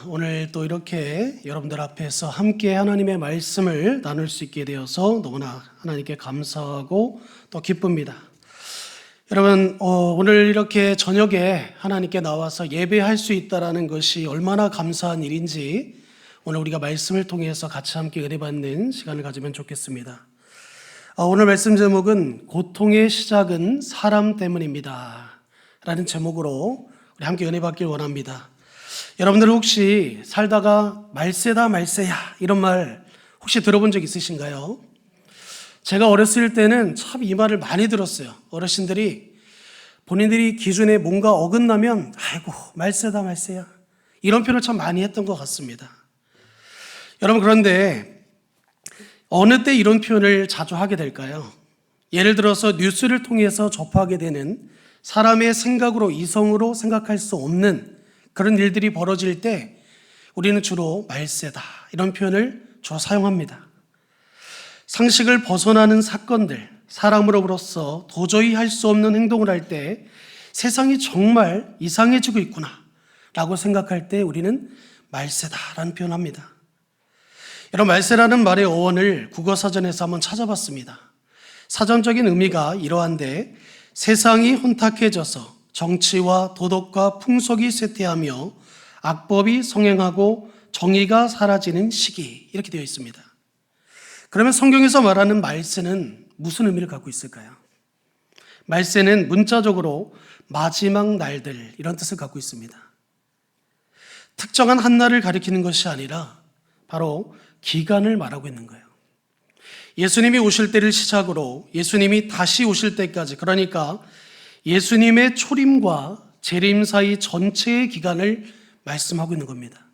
오늘 또 이렇게 여러분들 앞에서 함께 하나님의 말씀을 나눌 수 있게 되어서 너무나 하나님께 감사하고 또 기쁩니다. 여러분, 오늘 이렇게 저녁에 하나님께 나와서 예배할 수 있다는 것이 얼마나 감사한 일인지 오늘 우리가 말씀을 통해서 같이 함께 은혜받는 시간을 가지면 좋겠습니다. 오늘 말씀 제목은 고통의 시작은 사람 때문입니다 라는 제목으로 우리 함께 은혜 받길 원합니다. 여러분들 혹시 살다가 말세다 말세야 이런 말 혹시 들어본 적 있으신가요? 제가 어렸을 때는 참 이 말을 많이 들었어요. 어르신들이 본인들이 기준에 뭔가 어긋나면 아이고 말세다 말세야 이런 표현을 참 많이 했던 것 같습니다. 여러분, 그런데 어느 때 이런 표현을 자주 하게 될까요? 예를 들어서 뉴스를 통해서 접하게 되는 사람의 생각으로 이성으로 생각할 수 없는 그런 일들이 벌어질 때 우리는 주로 말세다 이런 표현을 주로 사용합니다. 상식을 벗어나는 사건들, 사람으로서 도저히 할 수 없는 행동을 할 때 세상이 정말 이상해지고 있구나 라고 생각할 때 우리는 말세다라는 표현을 합니다. 여러분, 말세라는 말의 어원을 국어사전에서 한번 찾아봤습니다. 사전적인 의미가 이러한데 세상이 혼탁해져서 정치와 도덕과 풍속이 쇠퇴하며 악법이 성행하고 정의가 사라지는 시기, 이렇게 되어 있습니다. 그러면 성경에서 말하는 말세는 무슨 의미를 갖고 있을까요? 말세는 문자적으로 마지막 날들 이런 뜻을 갖고 있습니다. 특정한 한 날을 가리키는 것이 아니라 바로 기간을 말하고 있는 거예요. 예수님이 오실 때를 시작으로 예수님이 다시 오실 때까지, 그러니까 예수님의 초림과 재림 사이 전체의 기간을 말씀하고 있는 겁니다.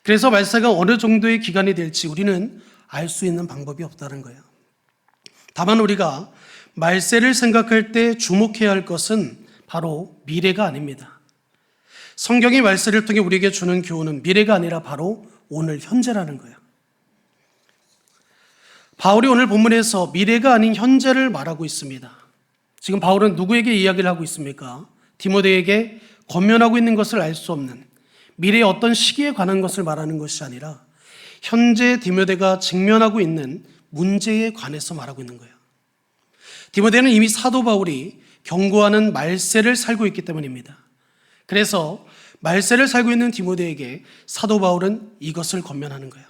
그래서 말세가 어느 정도의 기간이 될지 우리는 알 수 있는 방법이 없다는 거예요. 다만 우리가 말세를 생각할 때 주목해야 할 것은 바로 미래가 아닙니다. 성경이 말세를 통해 우리에게 주는 교훈은 미래가 아니라 바로 오늘 현재라는 거예요. 바울이 오늘 본문에서 미래가 아닌 현재를 말하고 있습니다. 지금 바울은 누구에게 이야기를 하고 있습니까? 디모데에게 권면하고 있는 것을 알 수 없는 미래의 어떤 시기에 관한 것을 말하는 것이 아니라 현재 디모데가 직면하고 있는 문제에 관해서 말하고 있는 거예요. 디모데는 이미 사도 바울이 경고하는 말세를 살고 있기 때문입니다. 그래서 말세를 살고 있는 디모데에게 사도 바울은 이것을 권면하는 거예요.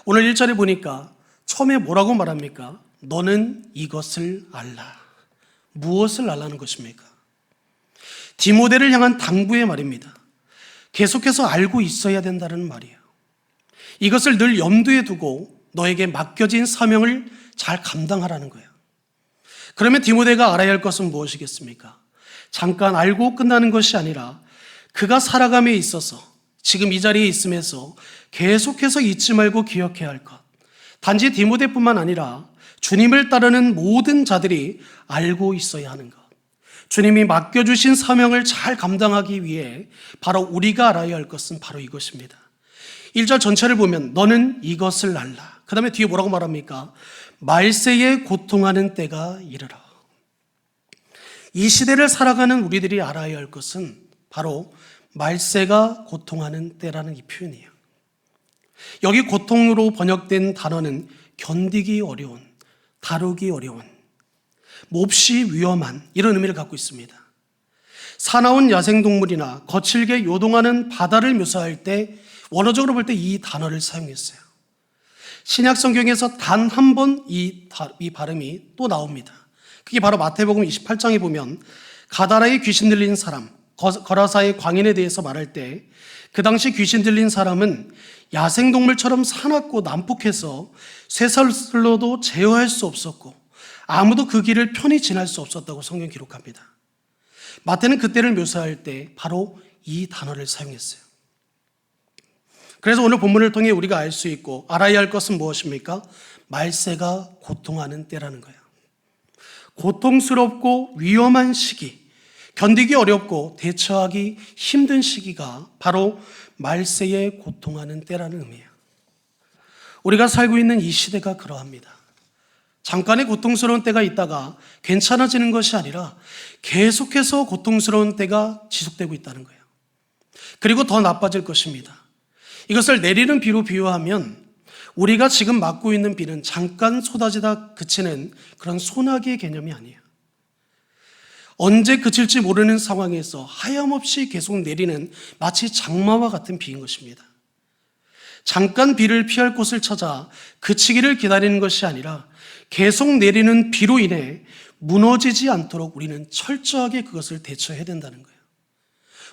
오늘 1절에 보니까 처음에 뭐라고 말합니까? 너는 이것을 알라. 무엇을 알라는 것입니까? 디모데를 향한 당부의 말입니다. 계속해서 알고 있어야 된다는 말이에요. 이것을 늘 염두에 두고 너에게 맡겨진 사명을 잘 감당하라는 거예요. 그러면 디모데가 알아야 할 것은 무엇이겠습니까? 잠깐 알고 끝나는 것이 아니라 그가 살아감에 있어서 지금 이 자리에 있으면서 계속해서 잊지 말고 기억해야 할 것. 단지 디모데뿐만 아니라 주님을 따르는 모든 자들이 알고 있어야 하는 것. 주님이 맡겨주신 사명을 잘 감당하기 위해 바로 우리가 알아야 할 것은 바로 이것입니다. 1절 전체를 보면 너는 이것을 알라. 그 다음에 뒤에 뭐라고 말합니까? 말세에 고통하는 때가 이르러. 이 시대를 살아가는 우리들이 알아야 할 것은 바로 말세가 고통하는 때라는 이 표현이에요. 여기 고통으로 번역된 단어는 견디기 어려운, 다루기 어려운, 몹시 위험한 이런 의미를 갖고 있습니다. 사나운 야생동물이나 거칠게 요동하는 바다를 묘사할 때 원어적으로 볼 때 이 단어를 사용했어요. 신약 성경에서 단 한 번 이 발음이 또 나옵니다. 그게 바로 마태복음 28장에 보면 가다라에 귀신 들린 사람, 거라사의 광인에 대해서 말할 때 그 당시 귀신 들린 사람은 야생동물처럼 사납고 난폭해서 쇠설로도 제어할 수 없었고 아무도 그 길을 편히 지날 수 없었다고 성경 기록합니다. 마태는 그때를 묘사할 때 바로 이 단어를 사용했어요. 그래서 오늘 본문을 통해 우리가 알 수 있고 알아야 할 것은 무엇입니까? 말세가 고통하는 때라는 거예요. 고통스럽고 위험한 시기, 견디기 어렵고 대처하기 힘든 시기가 바로 말세에 고통하는 때라는 의미예요. 우리가 살고 있는 이 시대가 그러합니다. 잠깐의 고통스러운 때가 있다가 괜찮아지는 것이 아니라 계속해서 고통스러운 때가 지속되고 있다는 거예요. 그리고 더 나빠질 것입니다. 이것을 내리는 비로 비유하면 우리가 지금 맞고 있는 비는 잠깐 쏟아지다 그치는 그런 소나기의 개념이 아니에요. 언제 그칠지 모르는 상황에서 하염없이 계속 내리는 마치 장마와 같은 비인 것입니다. 잠깐 비를 피할 곳을 찾아 그치기를 기다리는 것이 아니라 계속 내리는 비로 인해 무너지지 않도록 우리는 철저하게 그것을 대처해야 된다는 거예요.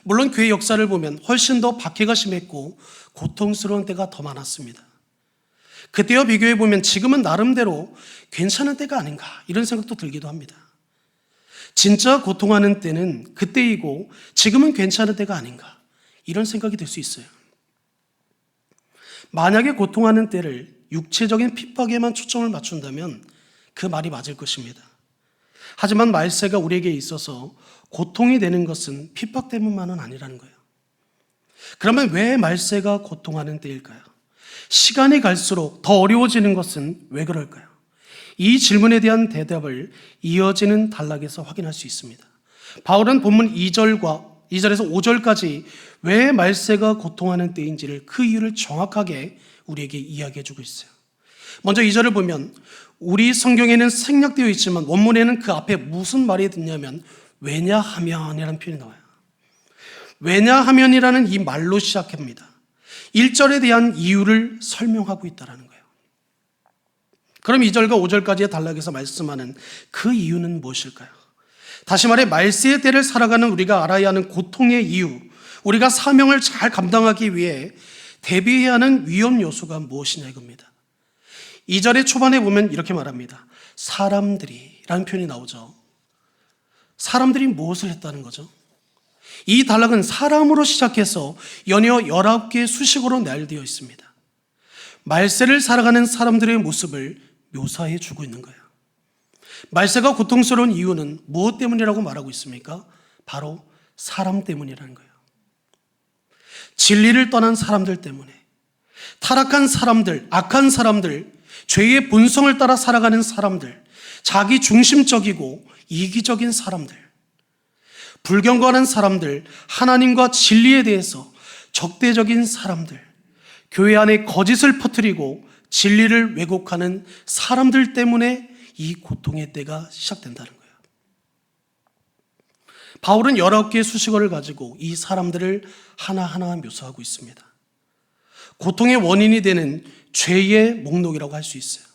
물론 교회 역사를 보면 훨씬 더 박해가 심했고 고통스러운 때가 더 많았습니다. 그때와 비교해 보면 지금은 나름대로 괜찮은 때가 아닌가 이런 생각도 들기도 합니다. 진짜 고통하는 때는 그때이고 지금은 괜찮은 때가 아닌가 이런 생각이 들 수 있어요. 만약에 고통하는 때를 육체적인 핍박에만 초점을 맞춘다면 그 말이 맞을 것입니다. 하지만 말세가 우리에게 있어서 고통이 되는 것은 핍박 때문만은 아니라는 거예요. 그러면 왜 말세가 고통하는 때일까요? 시간이 갈수록 더 어려워지는 것은 왜 그럴까요? 이 질문에 대한 대답을 이어지는 단락에서 확인할 수 있습니다. 바울은 본문 2절에서 5절까지 왜 말세가 고통하는 때인지를 그 이유를 정확하게 우리에게 이야기해 주고 있어요. 먼저 2절을 보면 우리 성경에는 생략되어 있지만 원문에는 그 앞에 무슨 말이 듣냐면 왜냐하면이라는 표현이 나와요. 왜냐하면이라는 이 말로 시작합니다. 1절에 대한 이유를 설명하고 있다는 거예요. 그럼 2절과 5절까지의 단락에서 말씀하는 그 이유는 무엇일까요? 다시 말해 말세의 때를 살아가는 우리가 알아야 하는 고통의 이유, 우리가 사명을 잘 감당하기 위해 대비해야 하는 위험 요소가 무엇이냐 이겁니다. 2절의 초반에 보면 이렇게 말합니다. 사람들이라는 표현이 나오죠. 사람들이 무엇을 했다는 거죠? 이 단락은 사람으로 시작해서 연이어 19개의 수식어로 나열되어 있습니다. 말세를 살아가는 사람들의 모습을 묘사해 주고 있는 거예요. 말세가 고통스러운 이유는 무엇 때문이라고 말하고 있습니까? 바로 사람 때문이라는 거예요. 진리를 떠난 사람들 때문에, 타락한 사람들, 악한 사람들, 죄의 본성을 따라 살아가는 사람들, 자기 중심적이고 이기적인 사람들, 불경건한 사람들, 하나님과 진리에 대해서 적대적인 사람들, 교회 안에 거짓을 퍼뜨리고 진리를 왜곡하는 사람들 때문에 이 고통의 때가 시작된다는 거예요. 바울은 19개의 수식어를 가지고 이 사람들을 하나하나 묘사하고 있습니다. 고통의 원인이 되는 죄의 목록이라고 할 수 있어요.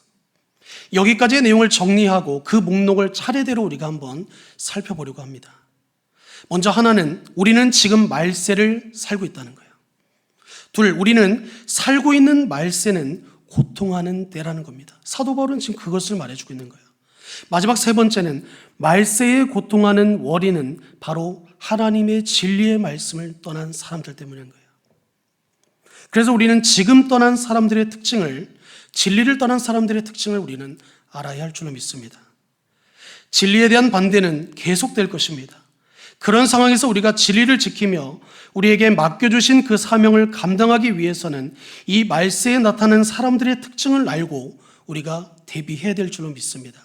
여기까지의 내용을 정리하고 그 목록을 차례대로 우리가 한번 살펴보려고 합니다. 먼저 하나는 우리는 지금 말세를 살고 있다는 거예요. 둘, 우리는 살고 있는 말세는 고통하는 때라는 겁니다. 사도 바울은 지금 그것을 말해주고 있는 거예요. 마지막 세 번째는 말세에 고통하는 원인은 바로 하나님의 진리의 말씀을 떠난 사람들 때문인 거예요. 그래서 우리는 지금 떠난 사람들의 특징을, 진리를 떠난 사람들의 특징을 우리는 알아야 할 줄로 믿습니다. 진리에 대한 반대는 계속될 것입니다. 그런 상황에서 우리가 진리를 지키며 우리에게 맡겨주신 그 사명을 감당하기 위해서는 이 말세에 나타나는 사람들의 특징을 알고 우리가 대비해야 될 줄로 믿습니다.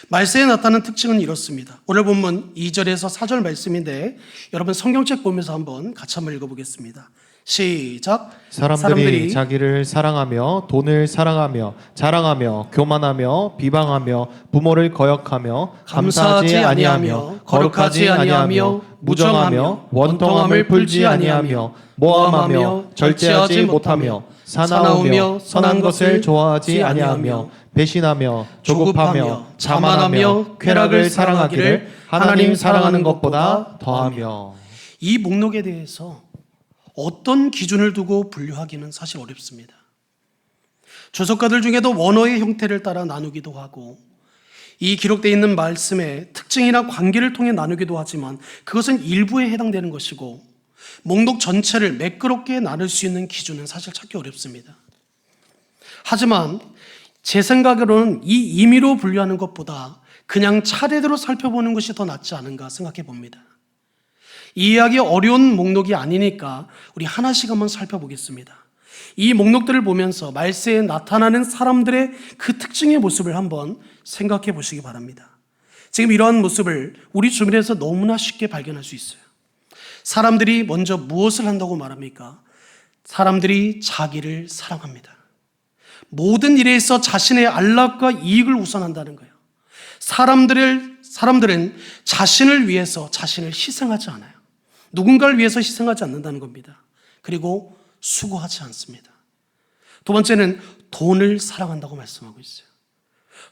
말세에 나타나는 특징은 이렇습니다. 오늘 본문 2절에서 4절 말씀인데 여러분 성경책 보면서 한번 같이 한번 읽어보겠습니다. 시작. 사람들이 자기를 사랑하며 돈을 사랑하며 자랑하며 교만하며 비방하며 부모를 거역하며 감사하지 아니하며 거룩하지 아니하며 무정하며 원통함을 풀지 아니하며 모함하며 절제하지 못하며 사나우며 선한 것을 좋아하지 아니하며 배신하며 조급하며 자만하며 쾌락을 사랑하기를 하나님 사랑하는 것보다 더하며. 이 목록에 대해서 어떤 기준을 두고 분류하기는 사실 어렵습니다. 주석가들 중에도 원어의 형태를 따라 나누기도 하고 이 기록되어 있는 말씀의 특징이나 관계를 통해 나누기도 하지만 그것은 일부에 해당되는 것이고 목록 전체를 매끄럽게 나눌 수 있는 기준은 사실 찾기 어렵습니다. 하지만 제 생각으로는 이 임의로 분류하는 것보다 그냥 차례대로 살펴보는 것이 더 낫지 않은가 생각해 봅니다. 이해하기 어려운 목록이 아니니까 우리 하나씩 한번 살펴보겠습니다. 이 목록들을 보면서 말세에 나타나는 사람들의 그 특징의 모습을 한번 생각해 보시기 바랍니다. 지금 이러한 모습을 우리 주변에서 너무나 쉽게 발견할 수 있어요. 사람들이 먼저 무엇을 한다고 말합니까? 사람들이 자기를 사랑합니다. 모든 일에 있어 자신의 안락과 이익을 우선한다는 거예요. 사람들은 자신을 위해서 자신을 희생하지 않아요. 누군가를 위해서 희생하지 않는다는 겁니다. 그리고 수고하지 않습니다. 두 번째는 돈을 사랑한다고 말씀하고 있어요.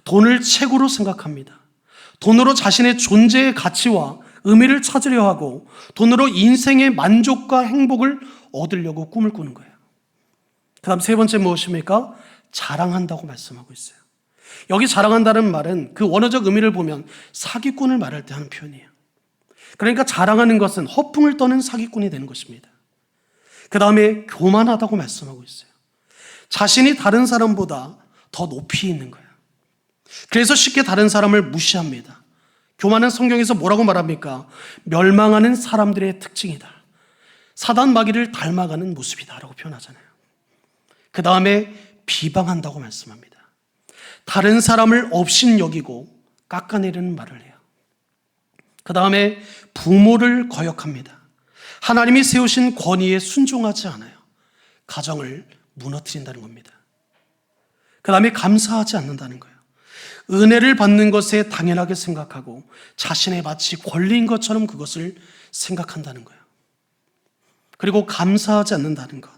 돈을 최고로 생각합니다. 돈으로 자신의 존재의 가치와 의미를 찾으려 하고 돈으로 인생의 만족과 행복을 얻으려고 꿈을 꾸는 거예요. 그 다음 세 번째 무엇입니까? 자랑한다고 말씀하고 있어요. 여기 자랑한다는 말은 그 원어적 의미를 보면 사기꾼을 말할 때 하는 표현이에요. 그러니까 자랑하는 것은 허풍을 떠는 사기꾼이 되는 것입니다. 그 다음에 교만하다고 말씀하고 있어요. 자신이 다른 사람보다 더 높이 있는 거예요. 그래서 쉽게 다른 사람을 무시합니다. 교만은 성경에서 뭐라고 말합니까? 멸망하는 사람들의 특징이다. 사단 마귀를 닮아가는 모습이다 라고 표현하잖아요. 그 다음에 비방한다고 말씀합니다. 다른 사람을 업신여기고 깎아내리는 말을 해요. 그 다음에 부모를 거역합니다. 하나님이 세우신 권위에 순종하지 않아요. 가정을 무너뜨린다는 겁니다. 그 다음에 감사하지 않는다는 거예요. 은혜를 받는 것에 당연하게 생각하고 자신의 마치 권리인 것처럼 그것을 생각한다는 거예요. 그리고 감사하지 않는다는 것.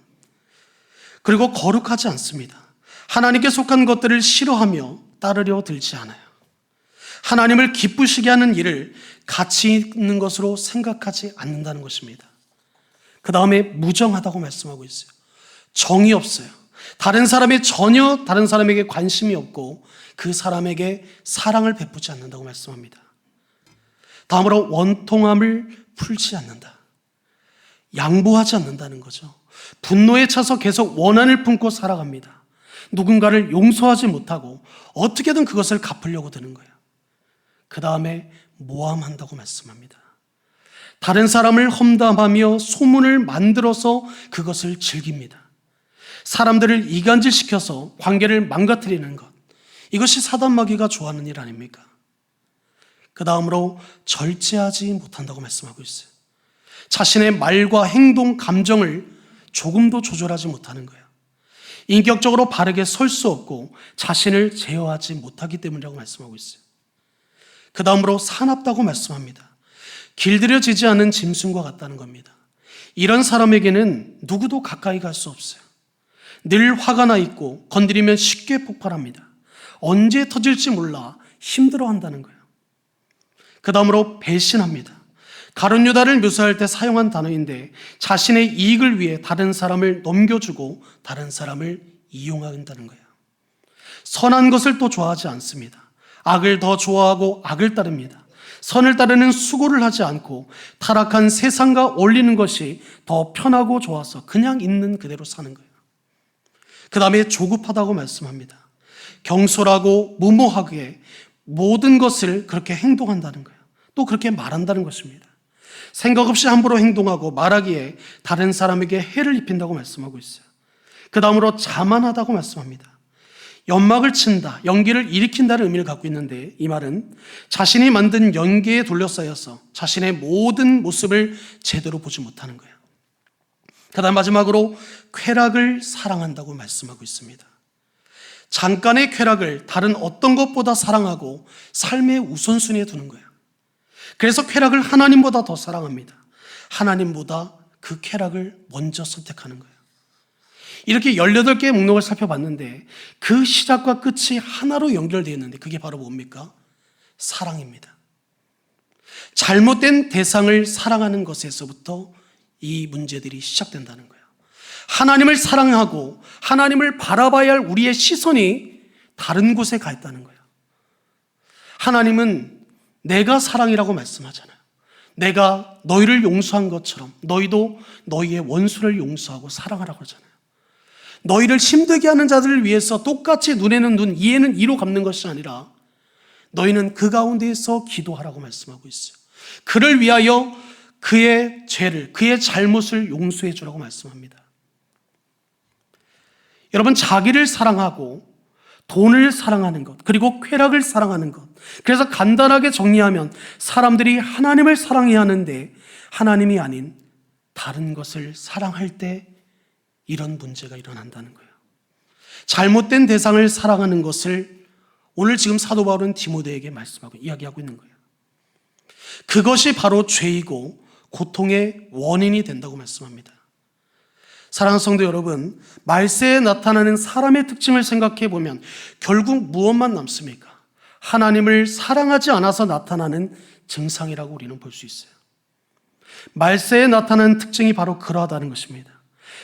그리고 거룩하지 않습니다. 하나님께 속한 것들을 싫어하며 따르려 들지 않아요. 하나님을 기쁘시게 하는 일을 가치 있는 것으로 생각하지 않는다는 것입니다. 그 다음에 무정하다고 말씀하고 있어요. 정이 없어요. 다른 사람에게 관심이 없고 그 사람에게 사랑을 베푸지 않는다고 말씀합니다. 다음으로 원통함을 풀지 않는다. 양보하지 않는다는 거죠. 분노에 차서 계속 원한을 품고 살아갑니다. 누군가를 용서하지 못하고 어떻게든 그것을 갚으려고 드는 거예요. 그 다음에 모함한다고 말씀합니다. 다른 사람을 험담하며 소문을 만들어서 그것을 즐깁니다. 사람들을 이간질시켜서 관계를 망가뜨리는 것. 이것이 사단 마귀가 좋아하는 일 아닙니까? 그 다음으로 절제하지 못한다고 말씀하고 있어요. 자신의 말과 행동, 감정을 조금도 조절하지 못하는 거예요. 인격적으로 바르게 설 수 없고 자신을 제어하지 못하기 때문이라고 말씀하고 있어요. 그 다음으로 사납다고 말씀합니다. 길들여지지 않은 짐승과 같다는 겁니다. 이런 사람에게는 누구도 가까이 갈 수 없어요. 늘 화가 나 있고 건드리면 쉽게 폭발합니다. 언제 터질지 몰라 힘들어한다는 거예요. 그 다음으로 배신합니다. 가룟 유다를 묘사할 때 사용한 단어인데 자신의 이익을 위해 다른 사람을 넘겨주고 다른 사람을 이용한다는 거예요. 선한 것을 또 좋아하지 않습니다. 악을 더 좋아하고 악을 따릅니다. 선을 따르는 수고를 하지 않고 타락한 세상과 어울리는 것이 더 편하고 좋아서 그냥 있는 그대로 사는 거예요. 그 다음에 조급하다고 말씀합니다. 경솔하고 무모하게 모든 것을 그렇게 행동한다는 거예요. 또 그렇게 말한다는 것입니다. 생각 없이 함부로 행동하고 말하기에 다른 사람에게 해를 입힌다고 말씀하고 있어요. 그 다음으로 자만하다고 말씀합니다. 연막을 친다, 연기를 일으킨다는 의미를 갖고 있는데 이 말은 자신이 만든 연기에 둘러싸여서 자신의 모든 모습을 제대로 보지 못하는 거예요. 그 다음 마지막으로 쾌락을 사랑한다고 말씀하고 있습니다. 잠깐의 쾌락을 다른 어떤 것보다 사랑하고 삶의 우선순위에 두는 거예요. 그래서 쾌락을 하나님보다 더 사랑합니다. 하나님보다 그 쾌락을 먼저 선택하는 거예요. 이렇게 18개의 목록을 살펴봤는데 그 시작과 끝이 하나로 연결되어 있는데 그게 바로 뭡니까? 사랑입니다. 잘못된 대상을 사랑하는 것에서부터 이 문제들이 시작된다는 거예요. 하나님을 사랑하고 하나님을 바라봐야 할 우리의 시선이 다른 곳에 가 있다는 거예요. 하나님은 내가 사랑이라고 말씀하잖아요. 내가 너희를 용서한 것처럼 너희도 너희의 원수를 용서하고 사랑하라고 하잖아요. 너희를 힘들게 하는 자들을 위해서 똑같이 눈에는 눈, 이에는 이로 갚는 것이 아니라 너희는 그 가운데에서 기도하라고 말씀하고 있어요. 그를 위하여 그의 죄를, 그의 잘못을 용서해 주라고 말씀합니다. 여러분, 자기를 사랑하고 돈을 사랑하는 것, 그리고 쾌락을 사랑하는 것. 그래서 간단하게 정리하면 사람들이 하나님을 사랑해야 하는데 하나님이 아닌 다른 것을 사랑할 때 이런 문제가 일어난다는 거예요. 잘못된 대상을 사랑하는 것을 오늘 지금 사도 바울은 디모데에게 말씀하고 이야기하고 있는 거예요. 그것이 바로 죄이고 고통의 원인이 된다고 말씀합니다. 사랑하는 성도 여러분, 말세에 나타나는 사람의 특징을 생각해 보면 결국 무엇만 남습니까? 하나님을 사랑하지 않아서 나타나는 증상이라고 우리는 볼 수 있어요. 말세에 나타나는 특징이 바로 그러하다는 것입니다.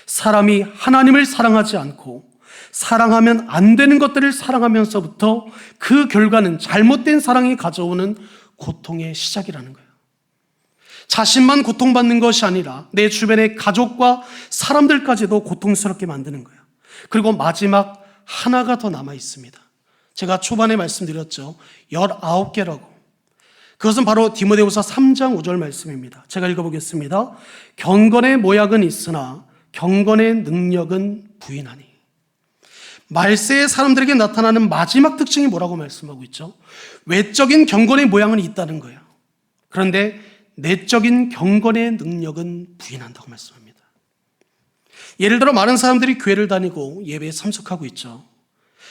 사람이 하나님을 사랑하지 않고 사랑하면 안 되는 것들을 사랑하면서부터 그 결과는 잘못된 사랑이 가져오는 고통의 시작이라는 거예요. 자신만 고통받는 것이 아니라 내 주변의 가족과 사람들까지도 고통스럽게 만드는 거예요. 그리고 마지막 하나가 더 남아 있습니다. 제가 초반에 말씀드렸죠. 19개라고. 그것은 바로 디모데후서 3장 5절 말씀입니다. 제가 읽어보겠습니다. 경건의 모양은 있으나 경건의 능력은 부인하니. 말세의 사람들에게 나타나는 마지막 특징이 뭐라고 말씀하고 있죠? 외적인 경건의 모양은 있다는 거예요. 그런데 내적인 경건의 능력은 부인한다고 말씀합니다. 예를 들어 많은 사람들이 교회를 다니고 예배에 참석하고 있죠.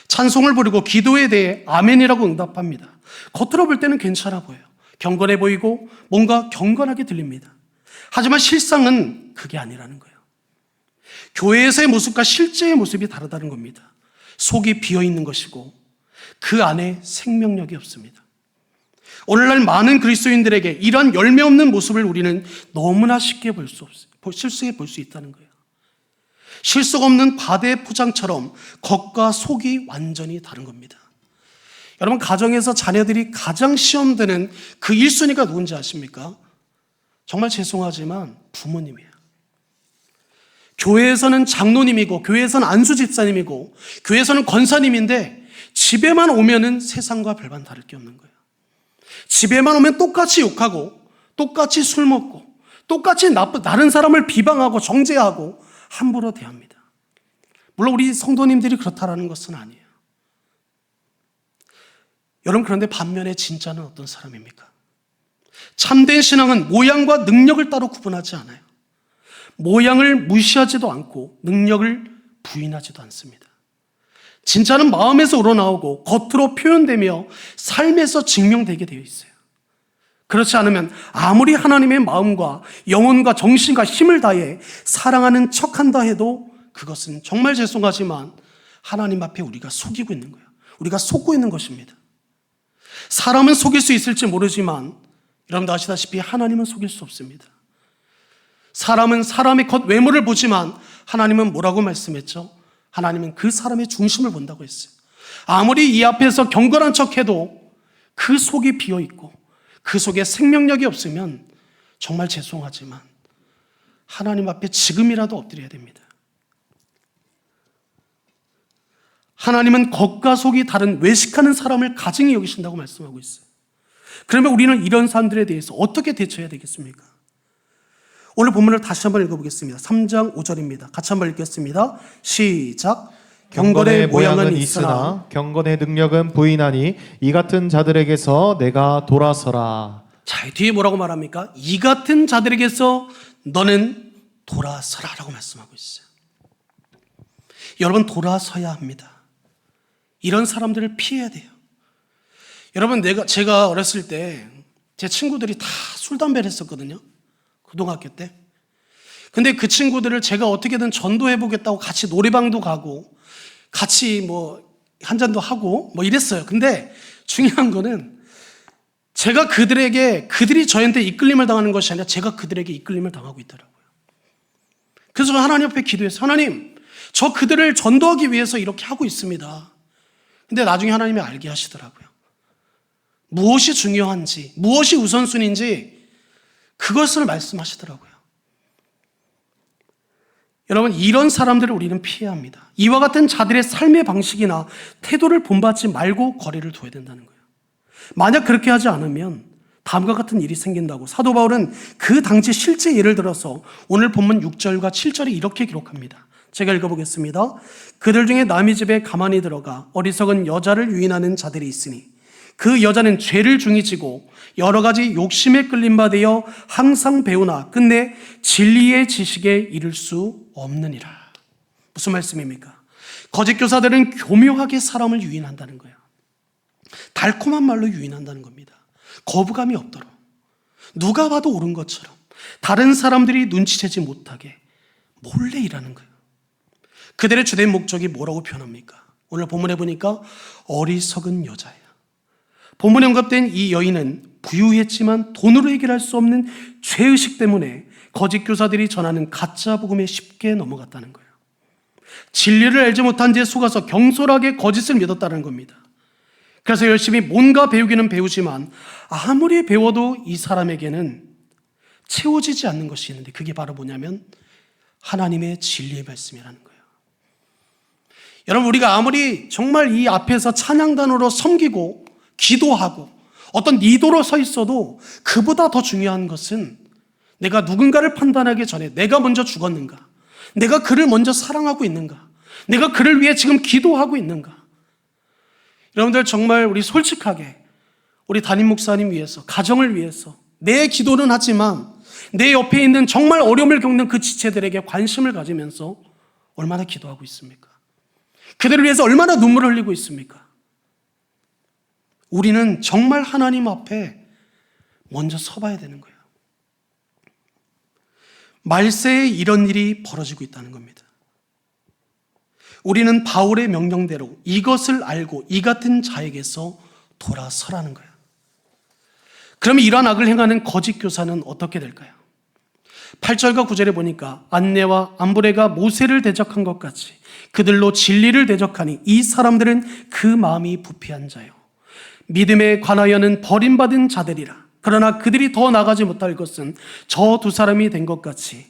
찬송을 부르고 기도에 대해 아멘이라고 응답합니다. 겉으로 볼 때는 괜찮아 보여요. 경건해 보이고 뭔가 경건하게 들립니다. 하지만 실상은 그게 아니라는 거예요. 교회에서의 모습과 실제의 모습이 다르다는 겁니다. 속이 비어있는 것이고 그 안에 생명력이 없습니다. 오늘날 많은 그리스도인들에게 이런 열매 없는 모습을 우리는 너무나 쉽게 볼 수 없어요. 실수해 볼 수 있다는 거예요. 실속 없는 바대 포장처럼 겉과 속이 완전히 다른 겁니다. 여러분, 가정에서 자녀들이 가장 시험되는 그 1순위가 누군지 아십니까? 정말 죄송하지만 부모님이에요. 교회에서는 장로님이고 교회에서는 안수 집사님이고 교회에서는 권사님인데 집에만 오면은 세상과 별반 다를 게 없는 거예요. 집에만 오면 똑같이 욕하고 똑같이 술 먹고 똑같이 다른 사람을 비방하고 정죄하고 함부로 대합니다. 물론 우리 성도님들이 그렇다라는 것은 아니에요. 여러분, 그런데 반면에 진짜는 어떤 사람입니까? 참된 신앙은 모양과 능력을 따로 구분하지 않아요. 모양을 무시하지도 않고 능력을 부인하지도 않습니다. 진짜는 마음에서 우러나오고 겉으로 표현되며 삶에서 증명되게 되어 있어요. 그렇지 않으면 아무리 하나님의 마음과 영혼과 정신과 힘을 다해 사랑하는 척한다 해도 그것은 정말 죄송하지만 하나님 앞에 우리가 속이고 있는 거예요. 우리가 속고 있는 것입니다. 사람은 속일 수 있을지 모르지만 여러분도 아시다시피 하나님은 속일 수 없습니다. 사람은 사람의 겉 외모를 보지만 하나님은 뭐라고 말씀했죠? 하나님은 그 사람의 중심을 본다고 했어요. 아무리 이 앞에서 경건한 척해도 그 속이 비어있고 그 속에 생명력이 없으면 정말 죄송하지만 하나님 앞에 지금이라도 엎드려야 됩니다. 하나님은 겉과 속이 다른 외식하는 사람을 가증히 여기신다고 말씀하고 있어요. 그러면 우리는 이런 사람들에 대해서 어떻게 대처해야 되겠습니까? 오늘 본문을 다시 한번 읽어보겠습니다. 3장 5절입니다. 같이 한번 읽겠습니다. 시작. 경건의 모양은 있으나 경건의 능력은 부인하니 이 같은 자들에게서 내가 돌아서라. 자, 뒤에 뭐라고 말합니까? 이 같은 자들에게서 너는 돌아서라 라고 말씀하고 있어요. 여러분, 돌아서야 합니다. 이런 사람들을 피해야 돼요. 여러분, 제가 어렸을 때 제 친구들이 다 술, 담배를 했었거든요. 고등학교 때. 근데 그 친구들을 제가 어떻게든 전도해보겠다고 같이 노래방도 가고 같이 한 잔도 하고 이랬어요. 근데 중요한 거는 제가 그들이 저한테 이끌림을 당하는 것이 아니라 제가 그들에게 이끌림을 당하고 있더라고요. 그래서 하나님 앞에 기도했어요. 하나님, 저 그들을 전도하기 위해서 이렇게 하고 있습니다. 근데 나중에 하나님이 알게 하시더라고요. 무엇이 중요한지, 무엇이 우선순위인지 그것을 말씀하시더라고요. 여러분, 이런 사람들을 우리는 피해야 합니다. 이와 같은 자들의 삶의 방식이나 태도를 본받지 말고 거리를 둬야 된다는 거예요. 만약 그렇게 하지 않으면 다음과 같은 일이 생긴다고 사도 바울은 그 당시 실제 예를 들어서 오늘 본문 6절과 7절에 이렇게 기록합니다. 제가 읽어보겠습니다. 그들 중에 남의 집에 가만히 들어가 어리석은 여자를 유인하는 자들이 있으니 그 여자는 죄를 중히 지고 여러 가지 욕심에 끌림 받아 항상 배우나 끝내 진리의 지식에 이를 수 없느니라. 무슨 말씀입니까? 거짓 교사들은 교묘하게 사람을 유인한다는 거예요. 달콤한 말로 유인한다는 겁니다. 거부감이 없도록, 누가 봐도 옳은 것처럼 다른 사람들이 눈치채지 못하게 몰래 일하는 거예요. 그들의 주된 목적이 뭐라고 표현합니까? 오늘 본문에 보니까 어리석은 여자예요. 본문에 언급된 이 여인은 부유했지만 돈으로 해결할 수 없는 죄의식 때문에 거짓 교사들이 전하는 가짜 복음에 쉽게 넘어갔다는 거예요. 진리를 알지 못한 채 속아서 경솔하게 거짓을 믿었다는 겁니다. 그래서 열심히 뭔가 배우기는 배우지만 아무리 배워도 이 사람에게는 채워지지 않는 것이 있는데, 그게 바로 뭐냐면 하나님의 진리의 말씀이라는 거예요. 여러분, 우리가 아무리 정말 이 앞에서 찬양단으로 섬기고 기도하고 어떤 리더로 서 있어도 그보다 더 중요한 것은 내가 누군가를 판단하기 전에 내가 먼저 죽었는가, 내가 그를 먼저 사랑하고 있는가, 내가 그를 위해 지금 기도하고 있는가. 여러분들, 정말 우리 솔직하게 우리 담임 목사님 위해서, 가정을 위해서 내 기도는 하지만 내 옆에 있는 정말 어려움을 겪는 그 지체들에게 관심을 가지면서 얼마나 기도하고 있습니까? 그들을 위해서 얼마나 눈물을 흘리고 있습니까? 우리는 정말 하나님 앞에 먼저 서봐야 되는 거예요. 말세에 이런 일이 벌어지고 있다는 겁니다. 우리는 바울의 명령대로 이것을 알고 이 같은 자에게서 돌아서라는 거예요. 그러면 이러한 악을 행하는 거짓 교사는 어떻게 될까요? 8절과 9절에 보니까 안네와 암브레가 모세를 대적한 것 같이 그들로 진리를 대적하니 이 사람들은 그 마음이 부패한 자요, 믿음에 관하여는 버림받은 자들이라. 그러나 그들이 더 나가지 못할 것은 저 두 사람이 된 것 같이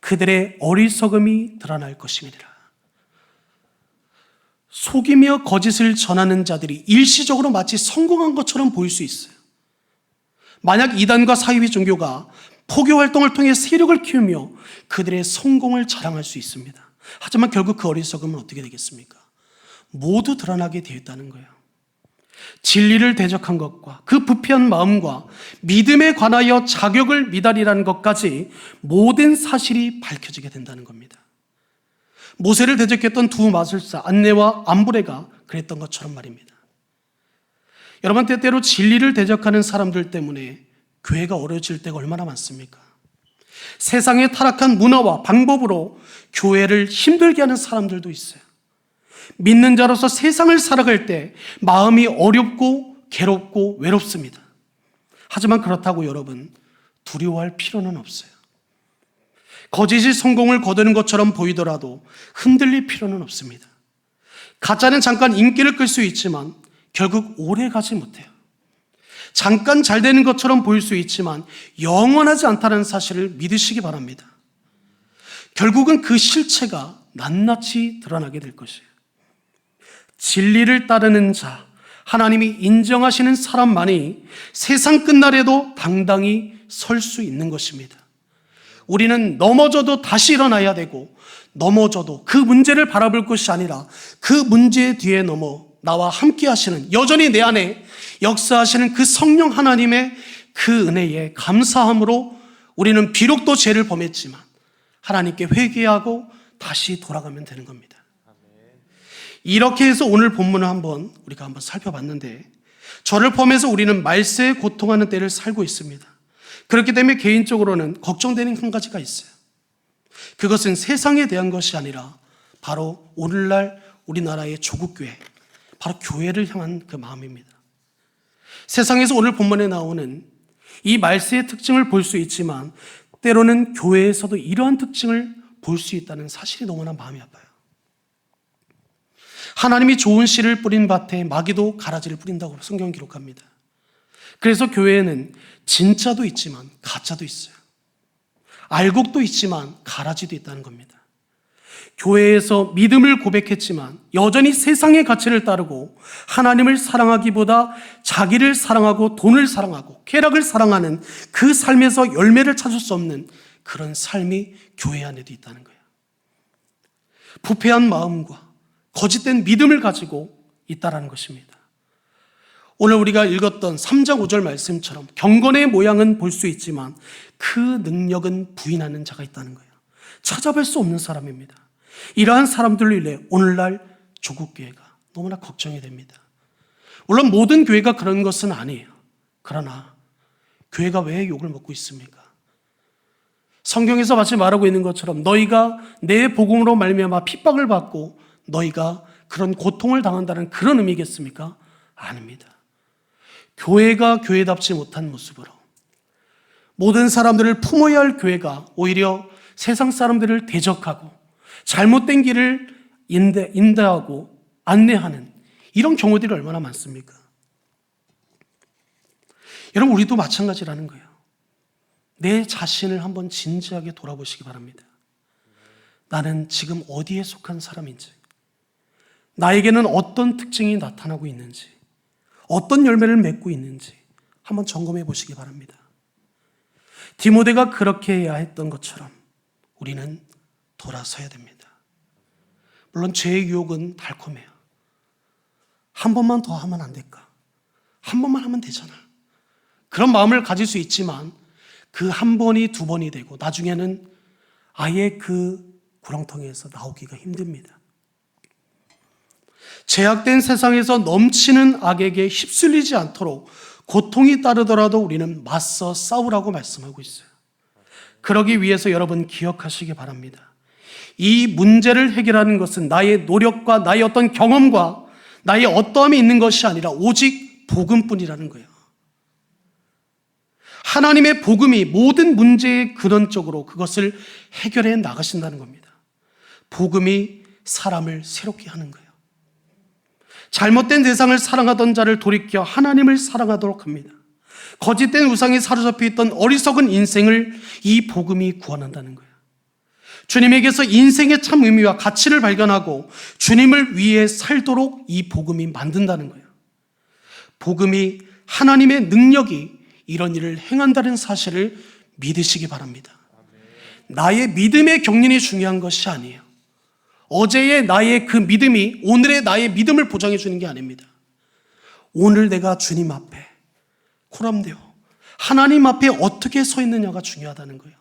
그들의 어리석음이 드러날 것임이니라. 속이며 거짓을 전하는 자들이 일시적으로 마치 성공한 것처럼 보일 수 있어요. 만약 이단과 사이비 종교가 포교 활동을 통해 세력을 키우며 그들의 성공을 자랑할 수 있습니다. 하지만 결국 그 어리석음은 어떻게 되겠습니까? 모두 드러나게 되어 있다는 거예요. 진리를 대적한 것과 그 부패한 마음과 믿음에 관하여 자격을 미달이라는 것까지 모든 사실이 밝혀지게 된다는 겁니다. 모세를 대적했던 두 마술사 안네와 암브레가 그랬던 것처럼 말입니다. 여러분, 때때로 진리를 대적하는 사람들 때문에 교회가 어려워질 때가 얼마나 많습니까? 세상의 타락한 문화와 방법으로 교회를 힘들게 하는 사람들도 있어요. 믿는 자로서 세상을 살아갈 때 마음이 어렵고 괴롭고 외롭습니다. 하지만 그렇다고 여러분, 두려워할 필요는 없어요. 거짓이 성공을 거두는 것처럼 보이더라도 흔들릴 필요는 없습니다. 가짜는 잠깐 인기를 끌 수 있지만 결국 오래 가지 못해요. 잠깐 잘 되는 것처럼 보일 수 있지만 영원하지 않다는 사실을 믿으시기 바랍니다. 결국은 그 실체가 낱낱이 드러나게 될 것이에요. 진리를 따르는 자, 하나님이 인정하시는 사람만이 세상 끝날에도 당당히 설 수 있는 것입니다. 우리는 넘어져도 다시 일어나야 되고, 넘어져도 그 문제를 바라볼 것이 아니라 그 문제 뒤에 나와 함께 하시는, 여전히 내 안에 역사하시는 그 성령 하나님의 그 은혜에 감사함으로 우리는 비록 또 죄를 범했지만 하나님께 회개하고 다시 돌아가면 되는 겁니다. 이렇게 해서 오늘 본문을 우리가 한번 살펴봤는데, 저를 포함해서 우리는 말세에 고통하는 때를 살고 있습니다. 그렇기 때문에 개인적으로는 걱정되는 한 가지가 있어요. 그것은 세상에 대한 것이 아니라 바로 오늘날 우리나라의 조국교회, 바로 교회를 향한 그 마음입니다. 세상에서 오늘 본문에 나오는 이 말세의 특징을 볼 수 있지만 때로는 교회에서도 이러한 특징을 볼 수 있다는 사실이 너무나 마음이 아파요. 하나님이 좋은 씨를 뿌린 밭에 마귀도 가라지를 뿌린다고 성경은 기록합니다. 그래서 교회에는 진짜도 있지만 가짜도 있어요. 알곡도 있지만 가라지도 있다는 겁니다. 교회에서 믿음을 고백했지만 여전히 세상의 가치를 따르고 하나님을 사랑하기보다 자기를 사랑하고 돈을 사랑하고 쾌락을 사랑하는 그 삶에서 열매를 찾을 수 없는 그런 삶이 교회 안에도 있다는 거예요. 부패한 마음과 거짓된 믿음을 가지고 있다는 것입니다. 오늘 우리가 읽었던 3장 5절 말씀처럼 경건의 모양은 볼 수 있지만 그 능력은 부인하는 자가 있다는 거예요. 찾아볼 수 없는 사람입니다. 이러한 사람들로 인해 오늘날 조국교회가 너무나 걱정이 됩니다. 물론 모든 교회가 그런 것은 아니에요. 그러나 교회가 왜 욕을 먹고 있습니까? 성경에서 마치 말하고 있는 것처럼 너희가 내 복음으로 말미암아 핍박을 받고 너희가 그런 고통을 당한다는 그런 의미겠습니까? 아닙니다. 교회가 교회답지 못한 모습으로 모든 사람들을 품어야 할 교회가 오히려 세상 사람들을 대적하고 잘못된 길을 인도하고 안내하는 이런 경우들이 얼마나 많습니까? 여러분, 우리도 마찬가지라는 거예요. 내 자신을 한번 진지하게 돌아보시기 바랍니다. 나는 지금 어디에 속한 사람인지, 나에게는 어떤 특징이 나타나고 있는지, 어떤 열매를 맺고 있는지 한번 점검해 보시기 바랍니다. 디모데가 그렇게 해야 했던 것처럼 우리는 돌아서야 됩니다. 물론 죄의 유혹은 달콤해요. 한 번만 더 하면 안 될까? 한 번만 하면 되잖아. 그런 마음을 가질 수 있지만 그 한 번이 두 번이 되고 나중에는 아예 그 구렁텅이에서 나오기가 힘듭니다. 제약된 세상에서 넘치는 악에게 휩쓸리지 않도록 고통이 따르더라도 우리는 맞서 싸우라고 말씀하고 있어요. 그러기 위해서 여러분 기억하시기 바랍니다. 이 문제를 해결하는 것은 나의 노력과 나의 어떤 경험과 나의 어떠함이 있는 것이 아니라 오직 복음뿐이라는 거예요. 하나님의 복음이 모든 문제의 근원적으로 그것을 해결해 나가신다는 겁니다. 복음이 사람을 새롭게 하는 거예요. 잘못된 대상을 사랑하던 자를 돌이켜 하나님을 사랑하도록 합니다. 거짓된 우상에 사로잡혀 있던 어리석은 인생을 이 복음이 구원한다는 거예요. 주님에게서 인생의 참 의미와 가치를 발견하고 주님을 위해 살도록 이 복음이 만든다는 거예요. 복음이 하나님의 능력이 이런 일을 행한다는 사실을 믿으시기 바랍니다. 나의 믿음의 경륜이 중요한 것이 아니에요. 어제의 나의 그 믿음이 오늘의 나의 믿음을 보장해 주는 게 아닙니다. 오늘 내가 주님 앞에 코람데오 하나님 앞에 어떻게 서 있느냐가 중요하다는 거예요.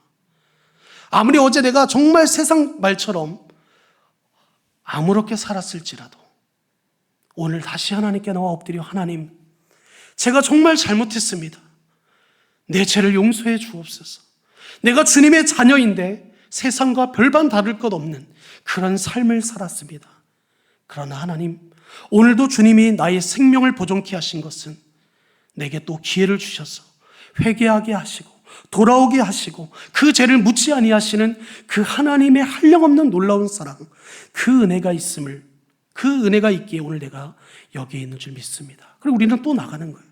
아무리 어제 내가 정말 세상 말처럼 아무렇게 살았을지라도 오늘 다시 하나님께 나와 엎드려 하나님, 제가 정말 잘못했습니다. 내 죄를 용서해 주옵소서. 내가 주님의 자녀인데 세상과 별반 다를 것 없는 그런 삶을 살았습니다. 그러나 하나님, 오늘도 주님이 나의 생명을 보존케 하신 것은 내게 또 기회를 주셔서 회개하게 하시고 돌아오게 하시고 그 죄를 묻지 아니하시는 그 하나님의 한량없는 놀라운 사랑, 그 은혜가 있음을, 그 은혜가 있기에 오늘 내가 여기에 있는 줄 믿습니다. 그리고 우리는 또 나가는 거예요.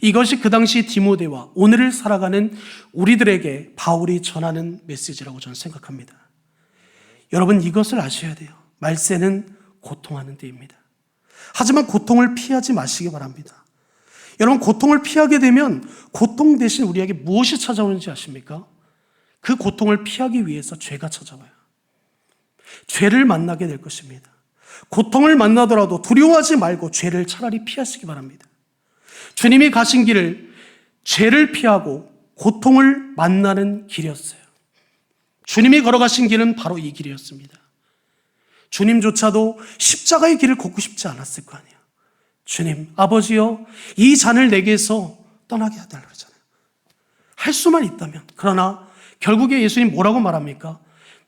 이것이 그 당시 디모데와 오늘을 살아가는 우리들에게 바울이 전하는 메시지라고 저는 생각합니다. 여러분, 이것을 아셔야 돼요. 말세는 고통하는 데입니다. 하지만 고통을 피하지 마시기 바랍니다. 여러분, 고통을 피하게 되면 고통 대신 우리에게 무엇이 찾아오는지 아십니까? 그 고통을 피하기 위해서 죄가 찾아와요. 죄를 만나게 될 것입니다. 고통을 만나더라도 두려워하지 말고 죄를 차라리 피하시기 바랍니다. 주님이 가신 길을 죄를 피하고 고통을 만나는 길이었어요. 주님이 걸어가신 길은 바로 이 길이었습니다. 주님조차도 십자가의 길을 걷고 싶지 않았을 거 아니에요. 주님, 아버지여, 이 잔을 내게서 떠나게 해달라고 그러잖아요. 할 수만 있다면. 그러나 결국에 예수님 뭐라고 말합니까?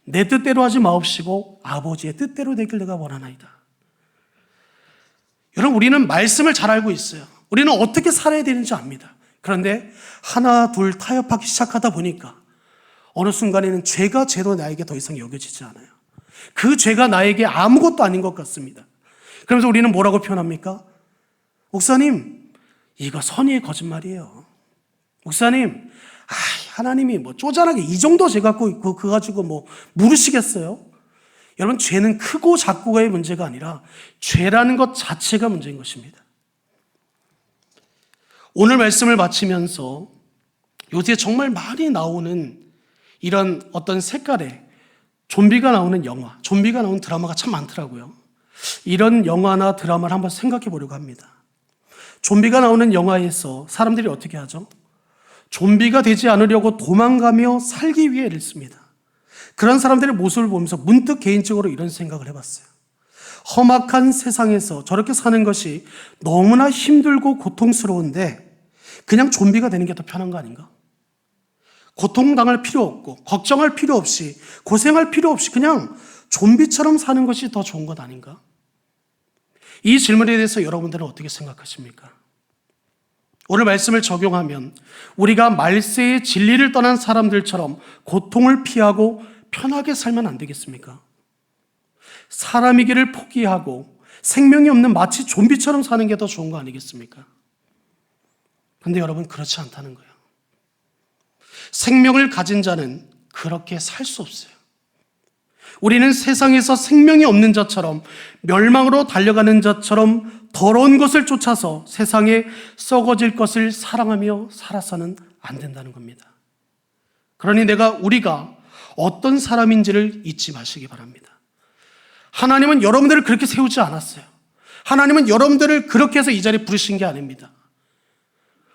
내 뜻대로 하지 마옵시고 아버지의 뜻대로 되길 내가 원하나이다. 여러분, 우리는 말씀을 잘 알고 있어요. 우리는 어떻게 살아야 되는지 압니다. 그런데 하나 둘 타협하기 시작하다 보니까 어느 순간에는 죄가 죄로 나에게 더 이상 여겨지지 않아요. 그 죄가 나에게 아무것도 아닌 것 같습니다. 그러면서 우리는 뭐라고 표현합니까? 목사님, 이거 선의의 거짓말이에요. 목사님, 하나님이 뭐 쪼잔하게 이 정도 죄 갖고 그거 가지고 뭐 물으시겠어요? 여러분, 죄는 크고 작고의 문제가 아니라 죄라는 것 자체가 문제인 것입니다. 오늘 말씀을 마치면서 요새 정말 많이 나오는 이런 어떤 색깔의 좀비가 나오는 영화, 좀비가 나오는 드라마가 참 많더라고요. 이런 영화나 드라마를 한번 생각해 보려고 합니다. 좀비가 나오는 영화에서 사람들이 어떻게 하죠? 좀비가 되지 않으려고 도망가며 살기 위해 애를 씁니다. 그런 사람들의 모습을 보면서 문득 개인적으로 이런 생각을 해봤어요. 험악한 세상에서 저렇게 사는 것이 너무나 힘들고 고통스러운데 그냥 좀비가 되는 게 더 편한 거 아닌가? 고통당할 필요 없고 걱정할 필요 없이 고생할 필요 없이 그냥 좀비처럼 사는 것이 더 좋은 것 아닌가? 이 질문에 대해서 여러분들은 어떻게 생각하십니까? 오늘 말씀을 적용하면 우리가 말세의 진리를 떠난 사람들처럼 고통을 피하고 편하게 살면 안 되겠습니까? 사람이기를 포기하고 생명이 없는 마치 좀비처럼 사는 게 더 좋은 거 아니겠습니까? 그런데 여러분, 그렇지 않다는 거예요. 생명을 가진 자는 그렇게 살 수 없어요. 우리는 세상에서 생명이 없는 자처럼 멸망으로 달려가는 자처럼 더러운 것을 쫓아서 세상에 썩어질 것을 사랑하며 살아서는 안 된다는 겁니다. 그러니 우리가 어떤 사람인지를 잊지 마시기 바랍니다. 하나님은 여러분들을 그렇게 세우지 않았어요. 하나님은 여러분들을 그렇게 해서 이 자리에 부르신 게 아닙니다.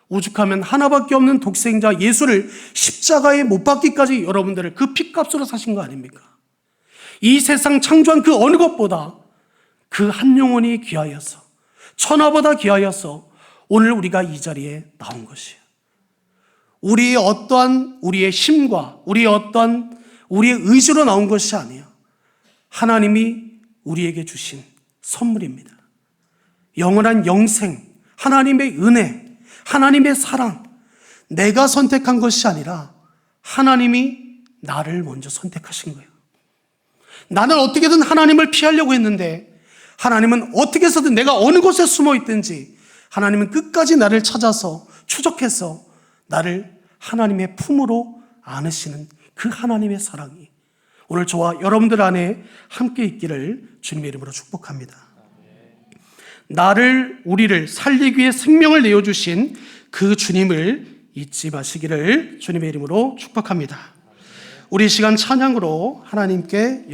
오죽하면 하나밖에 없는 독생자 예수를 십자가에 못 박기까지 여러분들을 그 핏값으로 사신 거 아닙니까? 이 세상 창조한 그 어느 것보다 그 한 영혼이 귀하여서 천하보다 귀하여서 오늘 우리가 이 자리에 나온 것이에요. 우리의 어떠한 우리의 힘과 우리의 의지로 나온 것이 아니에요. 하나님이 우리에게 주신 선물입니다. 영원한 영생, 하나님의 은혜, 하나님의 사랑, 내가 선택한 것이 아니라 하나님이 나를 먼저 선택하신 거예요. 나는 어떻게든 하나님을 피하려고 했는데 하나님은 어떻게 해서든 내가 어느 곳에 숨어 있든지 하나님은 끝까지 나를 찾아서 추적해서 나를 하나님의 품으로 안으시는 그 하나님의 사랑이 오늘 저와 여러분들 안에 함께 있기를 주님의 이름으로 축복합니다. 우리를 살리기 위해 생명을 내어주신 그 주님을 잊지 마시기를 주님의 이름으로 축복합니다. 우리 시간 찬양으로 하나님께